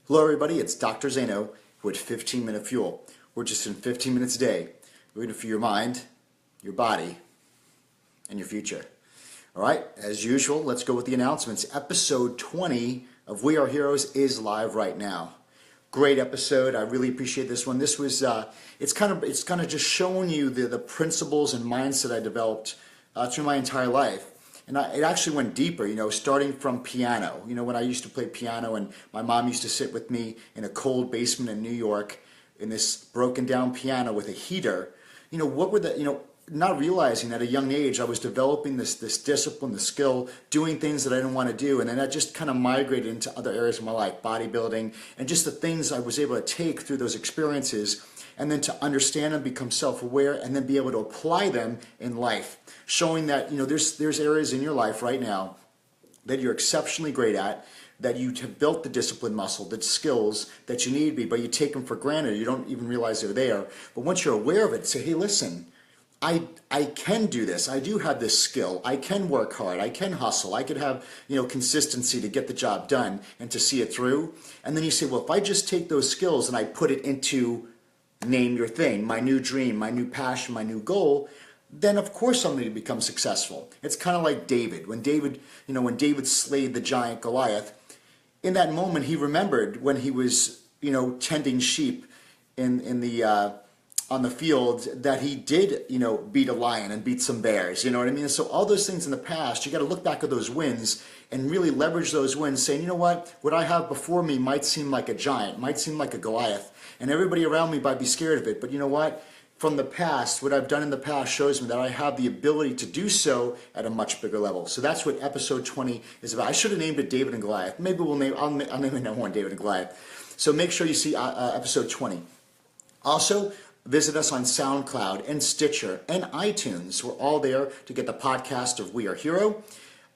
Hello everybody, it's Dr. Zaino with 15 Minute Fuel. We're just in 15 minutes a day. We're going to for your mind, your body, and your future. Alright, as usual, let's go with the announcements. Episode 20 of We Are Heroes is live right now. Great episode. I really appreciate this one. This was it's kind of just showing you the principles and mindset I developed through my entire life. And it actually went deeper, starting from piano. When I used to play piano and my mom used to sit with me in a cold basement in New York in this broken down piano with a heater, what were not realizing at a young age I was developing this discipline, the skill, doing things that I didn't want to do. And then that just kind of migrated into other areas of my life, bodybuilding, and just the things I was able to take through those experiences and then to understand and become self-aware and then be able to apply them in life. Showing that, there's areas in your life right now that you're exceptionally great at, that you have built the discipline muscle, the skills that you need to be, but you take them for granted. You don't even realize they're there. But once you're aware of it, say, hey, listen, I can do this. I do have this skill. I can work hard. I can hustle. I could have, consistency to get the job done and to see it through. And then you say, well, if I just take those skills and I put it into name your thing, my new dream, my new passion, my new goal, then of course I'm going to become successful. It's kind of like David. When David slayed the giant Goliath, in that moment he remembered when he was, tending sheep in the on the field that he did, beat a lion and beat some bears, you know what I mean? So all those things in the past, you got to look back at those wins and really leverage those wins, saying, you know what I have before me might seem like a giant, might seem like a Goliath, and everybody around me might be scared of it, but you know what? From the past, what I've done in the past shows me that I have the ability to do so at a much bigger level. So that's what episode 20 is about. I should have named it David and Goliath. Maybe I'll name another one David and Goliath. So make sure you see episode 20. Also, visit us on SoundCloud and Stitcher and iTunes. We're all there to get the podcast of We Are Hero.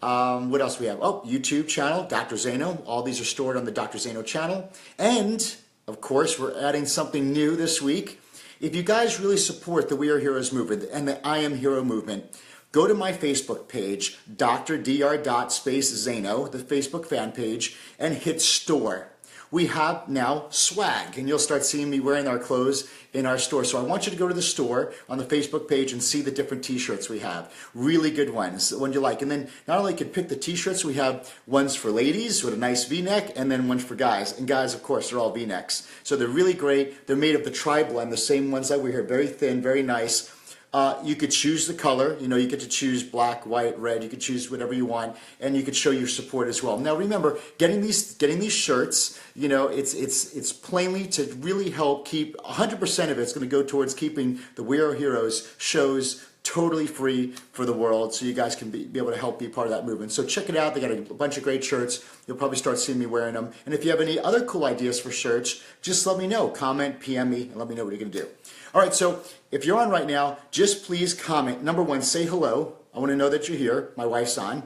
What else we have? Oh, YouTube channel, Dr. Zaino. All these are stored on the Dr. Zaino channel. And, of course, we're adding something new this week. If you guys really support the We Are Heroes movement and the I Am Hero movement, go to my Facebook page, Dr.Zaino, the Facebook fan page, and hit store. We have now swag, and you'll start seeing me wearing our clothes in our store. So I want you to go to the store on the Facebook page and see the different t-shirts we have. Really good ones, the one you like. And then not only can pick the t-shirts, we have ones for ladies with a nice v-neck, and then ones for guys. And guys, of course, they're all v-necks. So they're really great. They're made of the tri-blend, the same ones that we wear, very thin, very nice. You could choose the color, you get to choose black, white, red, you could choose whatever you want, and you could show your support as well. Now remember, getting these shirts, it's plainly to really help keep, 100% of it's going to go towards keeping the We Are Heroes shows totally free for the world, so you guys can be able to help be part of that movement. So check it out. They got a bunch of great shirts. You'll probably start seeing me wearing them. And if you have any other cool ideas for shirts, just let me know. Comment, PM me, and let me know what you're going to do. All right, so if you're on right now, just please comment. Number one, say hello. I want to know that you're here. My wife's on.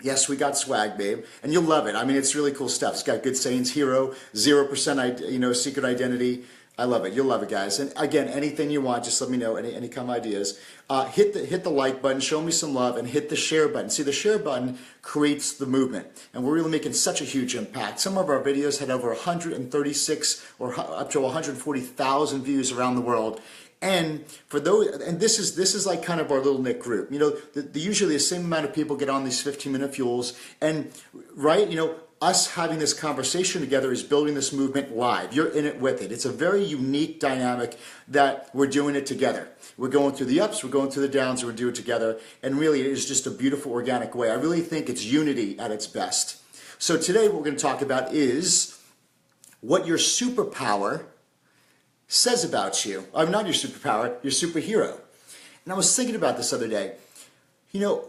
Yes, we got swag, babe, and you'll love it. I mean, it's really cool stuff. It's got good sayings, hero, 0%, secret identity. I love it. You'll love it, guys. And again, anything you want, just let me know. Any kind of ideas. Hit the like button, show me some love, and hit the share button. See, the share button creates the movement, and we're really making such a huge impact. Some of our videos had over 136 or up to 140,000 views around the world. And for those, and this is like kind of our little knit group. Usually the same amount of people get on these 15-minute fuels, and right, us having this conversation together is building this movement live. You're in it with it. It's a very unique dynamic that we're doing it together. We're going through the ups, we're going through the downs, and we're doing it together. And really, it is just a beautiful, organic way. I really think it's unity at its best. So today, what we're going to talk about is what your superpower says about you. I'm not your superpower, your superhero. And I was thinking about this the other day.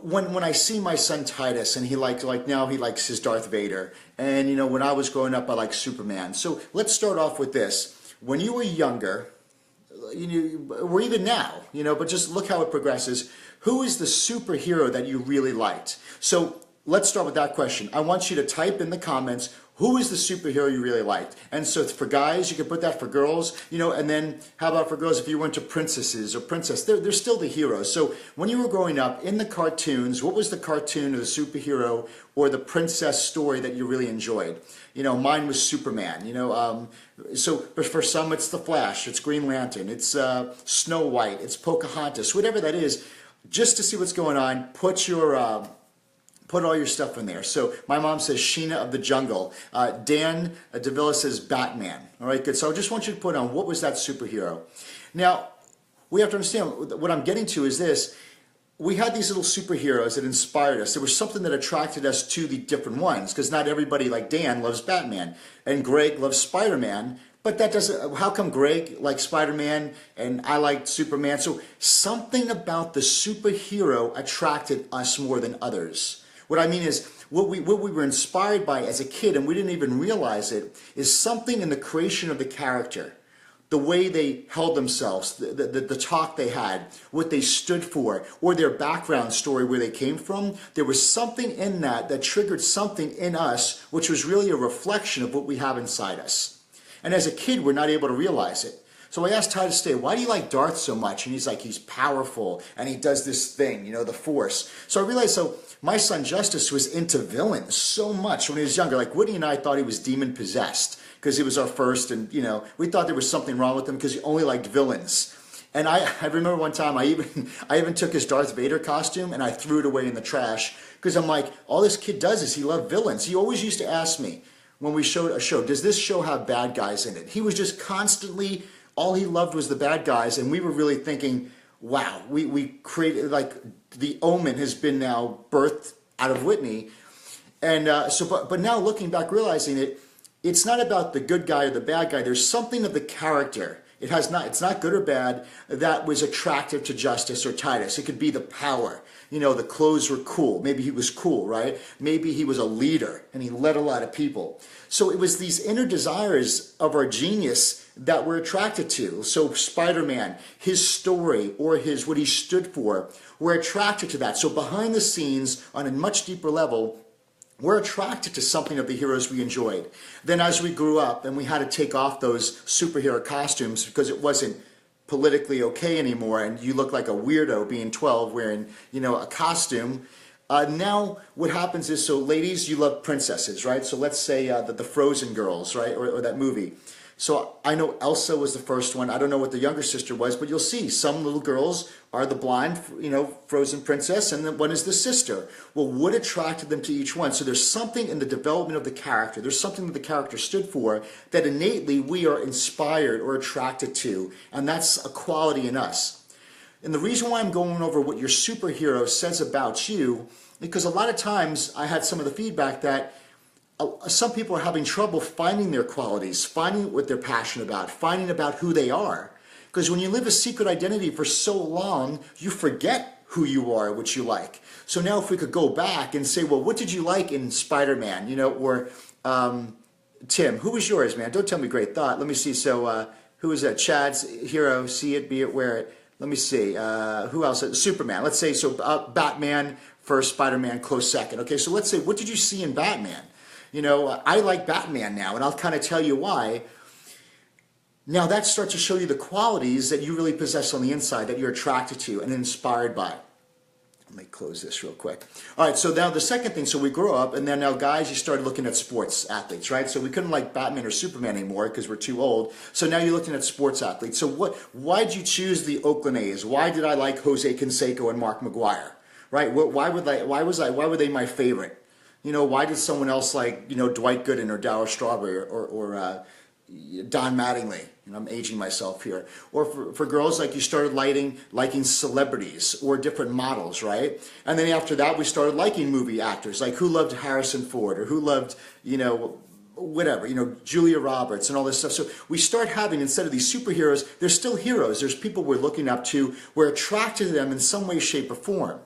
When I see my son Titus, and he now he likes his Darth Vader, and when I was growing up I liked Superman. So let's start off with this. When you were younger, or even now, but just look how it progresses. Who is the superhero that you really liked? So let's start with that question. I want you to type in the comments, Who is the superhero you really liked? And so for guys, you could put that. For girls, and then how about for girls if you went to princesses or princess? They're still the heroes. So when you were growing up in the cartoons, what was the cartoon or the superhero or the princess story that you really enjoyed? Mine was Superman. But for some it's The Flash, it's Green Lantern, it's Snow White, it's Pocahontas, whatever that is. Just to see what's going on, put all your stuff in there. So my mom says Sheena of the Jungle. Dan Davila says Batman. All right, good. So I just want you to put on, what was that superhero? Now, we have to understand, what I'm getting to is this. We had these little superheroes that inspired us. There was something that attracted us to the different ones, because not everybody like Dan loves Batman, and Greg loves Spider-Man. But that doesn't, how come Greg liked Spider-Man and I liked Superman? So something about the superhero attracted us more than others. What I mean is, what we were inspired by as a kid, and we didn't even realize it, is something in the creation of the character. The way they held themselves, the talk they had, what they stood for, or their background story, where they came from. There was something in that triggered something in us, which was really a reflection of what we have inside us. And as a kid, we're not able to realize it. So I asked Titus today, why do you like Darth so much? And he's like, he's powerful, and he does this thing, the Force. So I realized, my son Justice was into villains so much when he was younger. Like Whitney and I thought he was demon-possessed because he was our first, and we thought there was something wrong with him because he only liked villains. And I remember one time I even took his Darth Vader costume and I threw it away in the trash because I'm like, all this kid does is he loved villains. He always used to ask me when we showed a show, does this show have bad guys in it? He was just constantly, all he loved was the bad guys, and we were really thinking, wow, we created, like, the Omen has been now birthed out of Whitney. And but now looking back, realizing it's not about the good guy or the bad guy. There's something of the character. It's not good or bad that was attractive to Justice or Titus. It could be the power. The clothes were cool. Maybe he was cool, right? Maybe he was a leader and he led a lot of people. So it was these inner desires of our genius that we're attracted to. So Spider-Man, his story or what he stood for, we're attracted to that. So behind the scenes, on a much deeper level, we're attracted to something of the heroes we enjoyed. Then as we grew up and we had to take off those superhero costumes because it wasn't politically okay anymore, and you look like a weirdo being 12 wearing, a costume. Now what happens is, so ladies, you love princesses, right? So let's say the Frozen girls, right? Or that movie. So I know Elsa was the first one. I don't know what the younger sister was, but you'll see some little girls are the blind, Frozen princess, and then one is the sister. Well, what attracted them to each one? So there's something in the development of the character. There's something that the character stood for that innately we are inspired or attracted to, and that's a quality in us. And the reason why I'm going over what your superhero says about you, because a lot of times I had some of the feedback that some people are having trouble finding their qualities, finding what they're passionate about, finding about who they are. Because when you live a secret identity for so long, you forget who you are, what you like. So now if we could go back and say, well, what did you like in Spider-Man, or Tim, who was yours, man? Don't tell me Great Thought. Let me see. So who was that? Chad's hero, see it, be it, wear it. Let me see. Who else? Superman. Let's say, so Batman first, Spider-Man close second. Okay, so let's say, what did you see in Batman? I like Batman now, and I'll kind of tell you why. Now that starts to show you the qualities that you really possess on the inside that you're attracted to and inspired by. Let me close this real quick. All right, so now the second thing, so we grow up, and then now guys, you started looking at sports athletes, right? So we couldn't like Batman or Superman anymore because we're too old. So now you're looking at sports athletes. So why did you choose the Oakland A's? Why did I like Jose Canseco and Mark McGwire, right? Why were they my favorite? Why did someone else like, Dwight Gooden or Darryl Strawberry or Don Mattingly? I'm aging myself here. Or for girls, like you started liking celebrities or different models, right? And then after that, we started liking movie actors, like who loved Harrison Ford or who loved, whatever, Julia Roberts and all this stuff. So we start having, instead of these superheroes, they're still heroes. There's people we're looking up to. We're attracted to them in some way, shape, or form.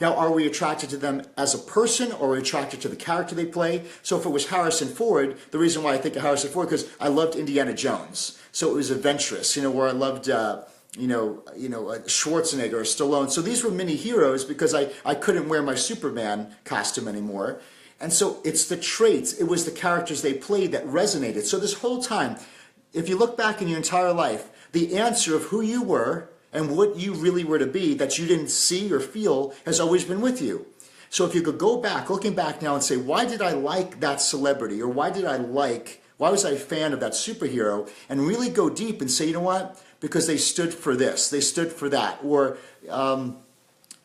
Now, are we attracted to them as a person, or are we attracted to the character they play? So if it was Harrison Ford, the reason why I think of Harrison Ford, because I loved Indiana Jones. So it was adventurous, where I loved, Schwarzenegger or Stallone. So these were mini heroes because I couldn't wear my Superman costume anymore. And so it's the traits, it was the characters they played that resonated. So this whole time, if you look back in your entire life, the answer of who you were and what you really were to be that you didn't see or feel has always been with you. So if you could go back, looking back now and say, why did I like that celebrity? Or why was I a fan of that superhero? And really go deep and say, you know what? Because they stood for this, they stood for that. Or,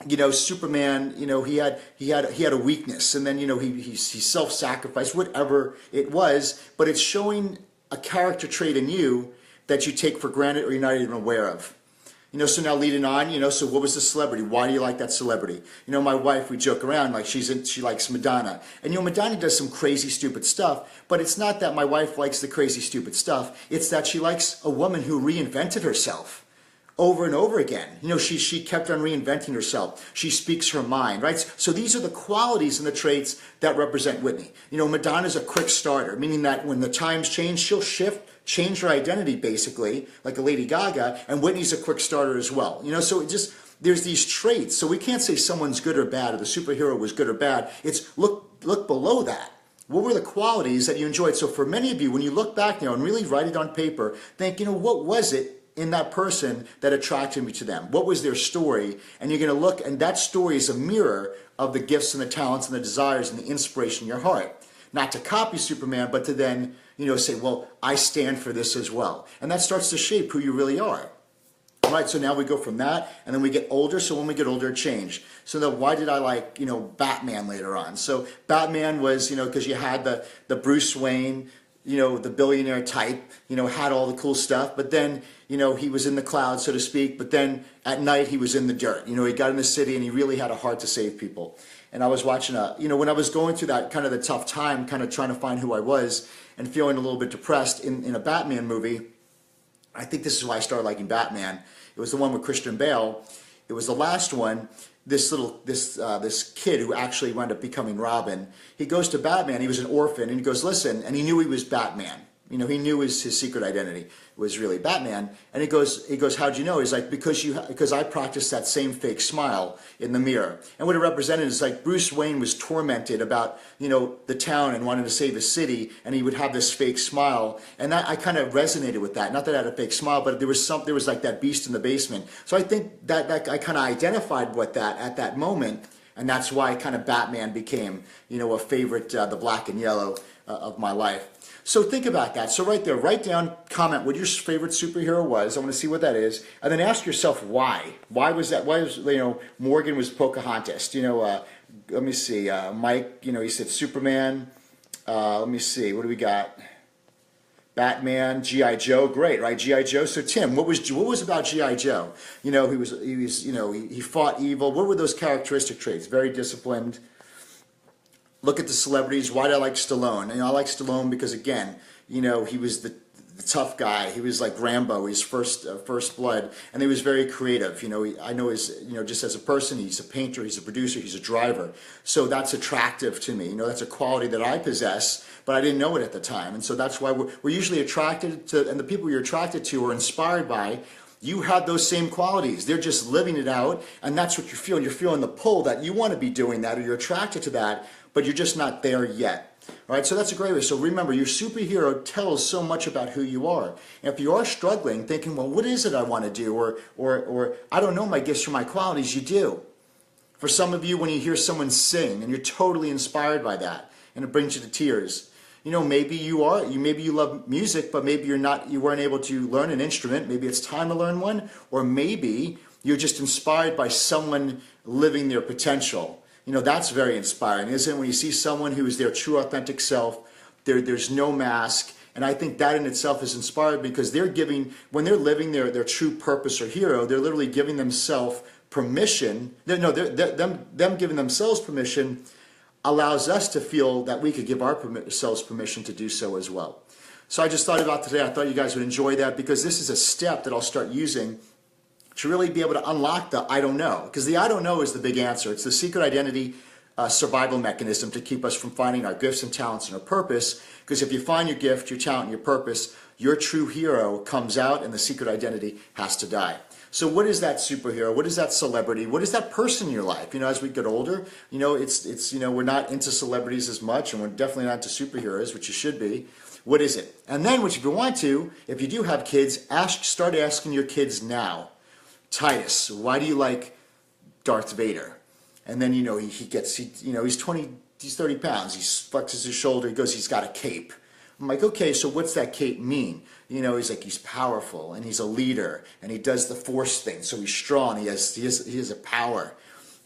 you know, Superman, you know, he had a weakness, and then, you know, he self-sacrificed, whatever it was, but it's showing a character trait in you that you take for granted or you're not even aware of. You know, so now leading on, you know, so what was the celebrity? Why do you like that celebrity? You know, my wife, we joke around, like she likes Madonna. And, you know, Madonna does some crazy, stupid stuff, but it's not that my wife likes the crazy, stupid stuff. It's that she likes a woman who reinvented herself over and over again. You know, she kept on reinventing herself. She speaks her mind, right? So these are the qualities and the traits that represent Whitney. You know, Madonna's a quick starter, meaning that when the times change, she'll change her identity basically, like a Lady Gaga, and Whitney's a quick starter as well. You know, so it just, there's these traits. So we can't say someone's good or bad, or the superhero was good or bad. It's look below that. What were the qualities that you enjoyed? So for many of you, when you look back now and really write it on paper, think, you know, what was it in that person that attracted me to them? What was their story? And you're going to look, and that story is a mirror of the gifts and the talents and the desires and the inspiration in your heart. Not to copy Superman, but to then, you know, say, well, I stand for this as well. And that starts to shape who you really are. All right, so now we go from that, and then we get older. So when we get older, it changed. So then why did I like, you know, Batman later on? So Batman was, you know, because you had the Bruce Wayne, you know, the billionaire type, you know, had all the cool stuff. But then, you know, he was in the clouds, so to speak. But then at night, he was in the dirt. You know, he got in the city, and he really had a heart to save people. And I was watching you know, when I was going through that kind of the tough time, kind of trying to find who I was and feeling a little bit depressed in a Batman movie, I think this is why I started liking Batman. It was the one with Christian Bale. It was the last one. This kid who actually wound up becoming Robin, he goes to Batman. He was an orphan, and he goes, listen, and he knew he was Batman. You know, he knew his secret identity was really Batman. And he goes, how'd you know? He's like, because I practiced that same fake smile in the mirror. And what it represented is like Bruce Wayne was tormented about, you know, the town and wanting to save his city, and he would have this fake smile. And that, I kind of resonated with that. Not that I had a fake smile, but there was like that beast in the basement. So I think that I kind of identified with that at that moment. And that's why kind of Batman became, you know, a favorite, the black and yellow of my life. So think about that. So right there, write down, comment what your favorite superhero was. I want to see what that is. And then ask yourself why. Why was that? Why was, you know, Morgan was Pocahontas? You know, let me see. Mike, you know, he said Superman. Let me see. What do we got? Batman, G.I. Joe, great, right? G.I. Joe. So Tim, what was about G.I. Joe? You know, he was, you know, he fought evil. What were those characteristic traits? Very disciplined. Look at the celebrities. Why do I like Stallone? And I like Stallone because, again, you know, he was the tough guy. He was like Rambo, his first blood, and he was very creative. You know, I know his, you know, just as a person, he's a painter, he's a producer, he's a driver. So that's attractive to me. You know, that's a quality that I possess, but I didn't know it at the time. And so that's why we're usually attracted to, and the people you're attracted to or inspired by, you have those same qualities. They're just living it out, and that's what you're feeling. You're feeling the pull that you want to be doing that, or you're attracted to that, but you're just not there yet. All right, so that's a great way. So remember, your superhero tells so much about who you are. And if you are struggling, thinking, well, what is it I want to do? Or I don't know my gifts or my qualities, you do. For some of you, when you hear someone sing and you're totally inspired by that, and it brings you to tears. You know, maybe you love music, but maybe you weren't able to learn an instrument. Maybe it's time to learn one. Or maybe you're just inspired by someone living their potential. You know, that's very inspiring, isn't it? When you see someone who is their true, authentic self, there's no mask. And I think that in itself is inspiring because when they're living their true purpose or hero, they're literally giving themselves permission. Them giving themselves permission allows us to feel that we could give ourselves permission to do so as well. So I just thought about today, I thought you guys would enjoy that because this is a step that I'll start using to really be able to unlock the I don't know. Because the I don't know is the big answer. It's the secret identity survival mechanism to keep us from finding our gifts and talents and our purpose. Because if you find your gift, your talent, and your purpose, your true hero comes out and the secret identity has to die. So what is that superhero? What is that celebrity? What is that person in your life? You know, as we get older, you know, it's you know, we're not into celebrities as much, and we're definitely not into superheroes, which you should be. What is it? And then, which if you want to, if you do have kids, start asking your kids now. Titus, why do you like Darth Vader? And then, you know, he's 30 pounds. He flexes his shoulder. He goes, he's got a cape. I'm like, okay, so what's that cape mean? You know, he's like, he's powerful and he's a leader and he does the force thing. So he's strong. He has a power.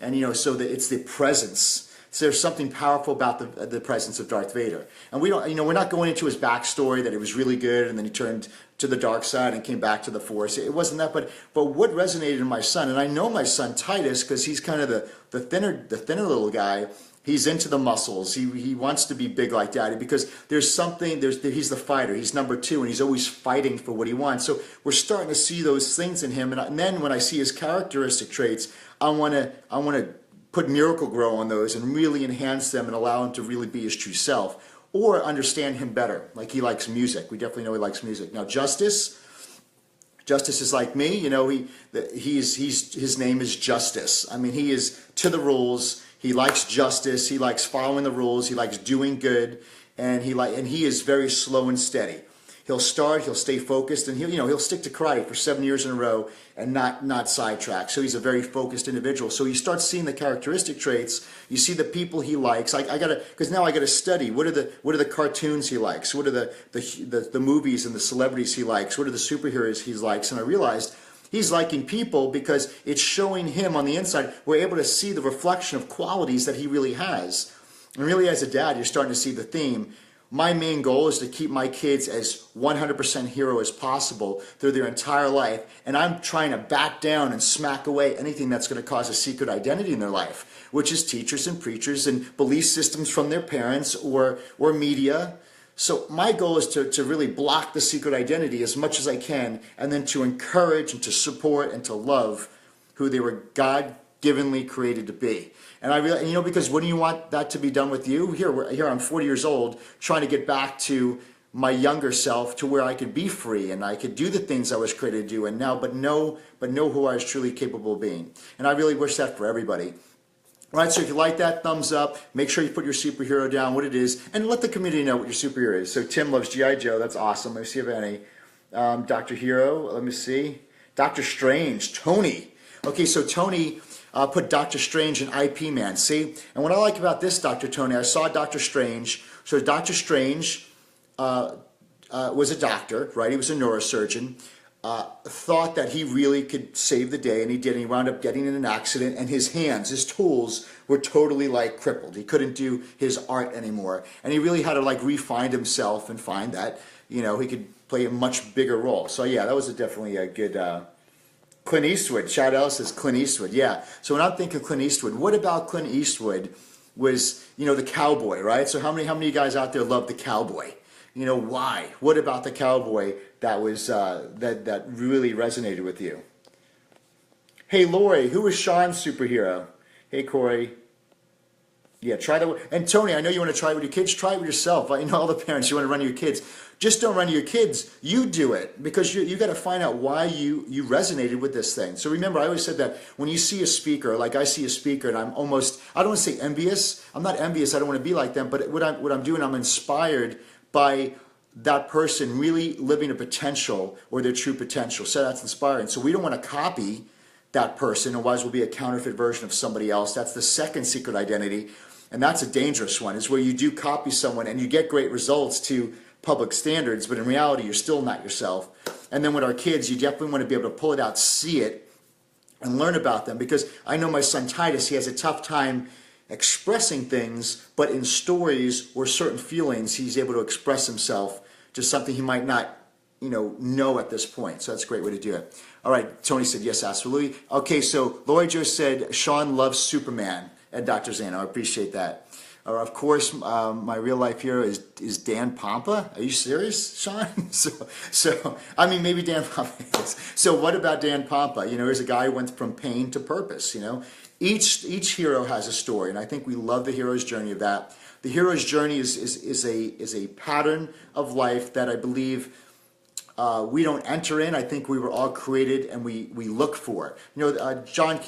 And, you know, so it's the presence. So there's something powerful about the presence of Darth Vader. And we don't, you know, we're not going into his backstory that he was really good and then he turned to the dark side and came back to the force. It wasn't that, but what resonated in my son, and I know my son Titus because he's kind of the thinner little guy. He's into the muscles. He wants to be big like Daddy because there's something. He's the fighter. He's number 2, and he's always fighting for what he wants. So we're starting to see those things in him. And then when I see his characteristic traits, I want to put Miracle Grow on those and really enhance them and allow him to really be his true self or understand him better. Like he likes music. We definitely know he likes music. Now Justice is like me. You know, his name is Justice. I mean, he is to the rules. He likes justice. He likes following the rules. He likes doing good, and he is very slow and steady. He'll stay focused, and he'll stick to karate for 7 years in a row and not sidetrack. So he's a very focused individual. So you start seeing the characteristic traits. You see the people he likes. Because now I gotta study what are the cartoons he likes. What are the movies and the celebrities he likes. What are the superheroes he likes. And I realized he's liking people because it's showing him on the inside. We're able to see the reflection of qualities that he really has. And really, as a dad, you're starting to see the theme. My main goal is to keep my kids as 100% hero as possible through their entire life. And I'm trying to back down and smack away anything that's going to cause a secret identity in their life, which is teachers and preachers and belief systems from their parents or media. So my goal is to really block the secret identity as much as I can, and then to encourage and to support and to love who they were God-givenly created to be. And I really, because when you want that to be done with you, here I'm 40 years old, trying to get back to my younger self, to where I could be free and I could do the things I was created to do, and now, but know who I was truly capable of being. And I really wish that for everybody. All right, so if you like that, thumbs up. Make sure you put your superhero down, what it is, and let the community know what your superhero is. So Tim loves G.I. Joe. That's awesome. Let me see if I have any. Dr. Hero, let me see. Dr. Strange, Tony. Okay, so Tony put Dr. Strange in IP Man. See? And what I like about this Dr. Tony, I saw Dr. Strange. So Dr. Strange was a doctor, right? He was a neurosurgeon. Thought that he really could save the day, and he did, and he wound up getting in an accident, and his hands, his tools were totally like crippled. He couldn't do his art anymore, and he really had to like re-find himself and find that, he could play a much bigger role. So yeah, that was definitely a good Clint Eastwood. Shout out, says Clint Eastwood. Yeah, so when I'm thinking Clint Eastwood, what about Clint Eastwood was, the cowboy, right? So how many of you guys out there love the cowboy? Why? What about the cowboy that was that really resonated with you? Hey, Lori, who is Sean's superhero? Hey, Corey. Yeah, try that. And Tony, I know you want to try it with your kids. Try it with yourself. I know all the parents, you want to run your kids. Just don't run your kids. You do it, because you got to find out why you resonated with this thing. So remember, I always said that when you see a speaker, like I see a speaker, and I'm almost, I don't want to say envious. I'm not envious. I don't want to be like them. But what I'm doing, I'm inspired by that person really living a potential or their true potential. So that's inspiring. So we don't want to copy that person, otherwise we'll be a counterfeit version of somebody else. That's the second secret identity, and that's a dangerous one, is where you do copy someone and you get great results to public standards, but in reality you're still not yourself. And then with our kids, you definitely want to be able to pull it out, see it, and learn about them, because I know my son Titus, he has a tough time expressing things, but in stories or certain feelings, he's able to express himself to something he might not, know at this point. So that's a great way to do it. All right, Tony said yes, absolutely. Okay, so Lori Jo said Sean loves Superman, and Dr. Zaino. I appreciate that. Of course, my real life hero is Dan Pompa. Are you serious, Sean? So I mean, maybe Dan Pompa is. So what about Dan Pompa? He's a guy who went from pain to purpose. Each hero has a story, and I think we love the hero's journey of that. The hero's journey is a pattern of life that I believe we don't enter in. I think we were all created and we look for. You know, John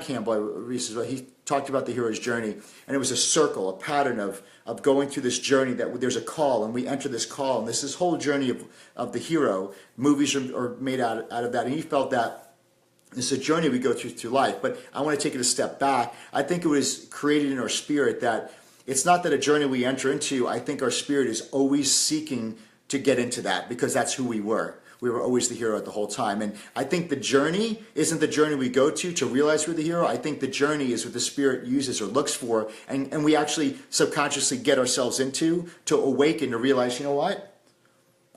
Campbell, he talked about the hero's journey, and it was a circle, a pattern of going through this journey, that there's a call, and we enter this call, and this whole journey of the hero. Movies are made out of that, and he felt that it's a journey we go through life. But I want to take it a step back. I think it was created in our spirit that it's not that a journey we enter into. I think our spirit is always seeking to get into that, because that's who we were. We were always the hero the whole time. And I think the journey isn't the journey we go to realize we're the hero. I think the journey is what the Spirit uses or looks for, and we actually subconsciously get ourselves into to awaken, to realize, you know what?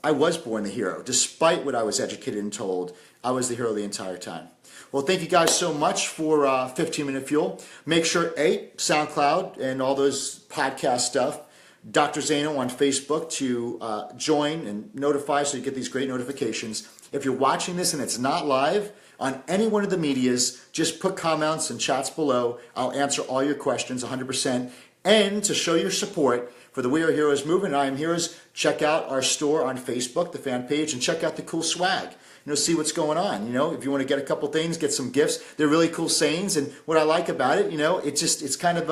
I was born the hero. Despite what I was educated and told, I was the hero the entire time. Well, thank you guys so much for 15 Minute Fuel. Make sure, SoundCloud and all those podcast stuff, Dr. Zaino on Facebook, to join and notify so you get these great notifications. If you're watching this and it's not live on any one of the medias, just put comments and chats below. I'll answer all your questions 100%. And to show your support for the We Are Heroes movement, I Am Heroes, check out our store on Facebook, the fan page, and check out the cool swag. See what's going on. If you want to get a couple things, get some gifts. They're really cool sayings, and what I like about it, it's kind of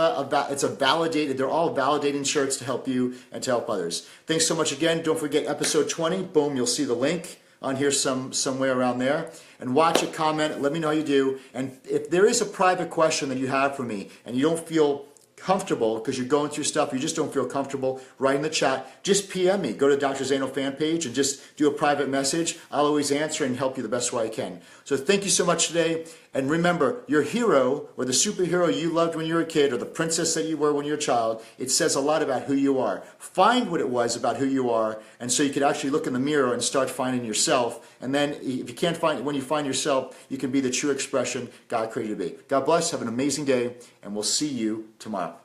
it's a validated. They're all validating shirts to help you and to help others. Thanks so much again. Don't forget episode 20. Boom, you'll see the link on here somewhere around there. And watch it, comment, let me know how you do. And if there is a private question that you have for me and you don't feel comfortable because you're going through stuff, you just don't feel comfortable, write in the chat, just PM me. Go to Dr. Zaino fan page and just do a private message. I'll always answer and help you the best way I can. So thank you so much today. And remember, your hero or the superhero you loved when you were a kid, or the princess that you were when you were a child, it says a lot about who you are. Find what it was about who you are, and so you could actually look in the mirror and start finding yourself. And then if you can't find, when you find yourself, you can be the true expression God created you to be. God bless. Have an amazing day, and we'll see you tomorrow.